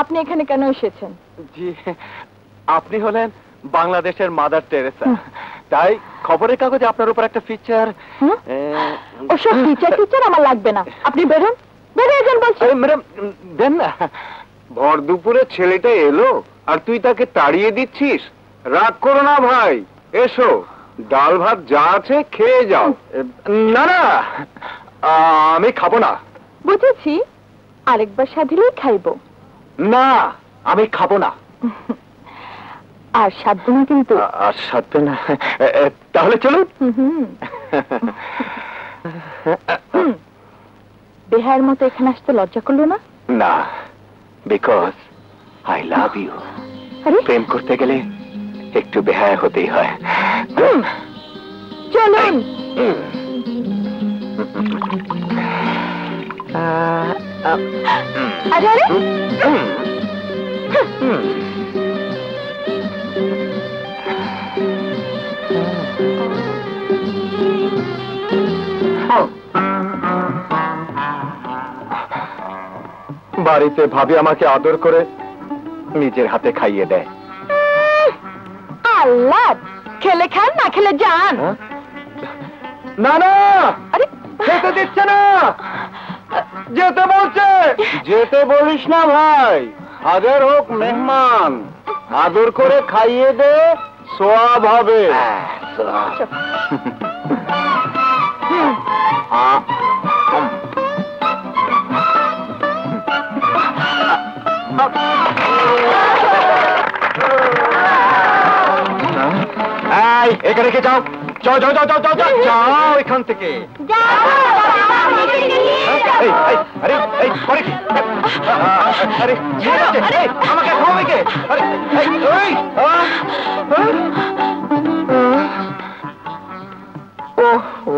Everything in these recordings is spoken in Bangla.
আপনি এখানে কেন এসেছেন? জি, আপনি হলেন বাংলাদেশের মাদার টেরেসা, তাই খবরের কাগজে আপনার উপর একটা ফিচার। ওসব ফিচার আমার লাগবে না, আপনি বেরোন, বেরিয়ে বলছি। ম্যাডাম দেন না। ভর দুপুরে ছেলেটা এলো আর তুই তাকে তাড়িয়ে দিচ্ছিস? রাগ করো না ভাই, এসো, ডাল ভাত যা আছে খেয়ে যাও। না না, আমি খাবো না। বুঝেছি, আরেকবার সাধিলেই খাইব। না, আমি খাবো না। আর সাধবে না কিন্তু। আর সাধবে না? তাহলে চলুন। বেহায়ের মতো এখানে আসতে লজ্জা করলো না? না, বিকজ আই লাভ ইউ। প্রেম করতে গেলে একটু বেহায়া হতেই হয়। চলুন। আরে আরে, বাড়িতে ভাবি আমাকে আদর করে নিজের হাতে খাইয়ে দেয়। আল্লাহ, খেলে খান না খেলে যান। না না, আরে খেতে দিচ্ছে না, যেতে বলছে। যেতে বলিস না ভাই, হাজার হোক মেহমান, আদর করে খাইয়ে দে, সোয়াব হবে। এখানে রেখে যাও, যাও যাও যাও যাও যাও যাও যাও এখান থেকে। আরে এই করে কি? আরে আমাকে খাওয়াবে কে? আরে ওহো,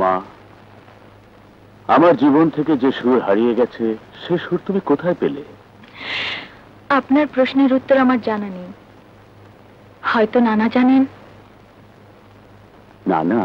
মা, আমার জীবন থেকে যে সুর হারিয়ে গেছে সে সুর তুমি কোথায় পেলে? আপনার প্রশ্নের উত্তর আমার জানা নেই, হয়তো নানা জানেন। নানা?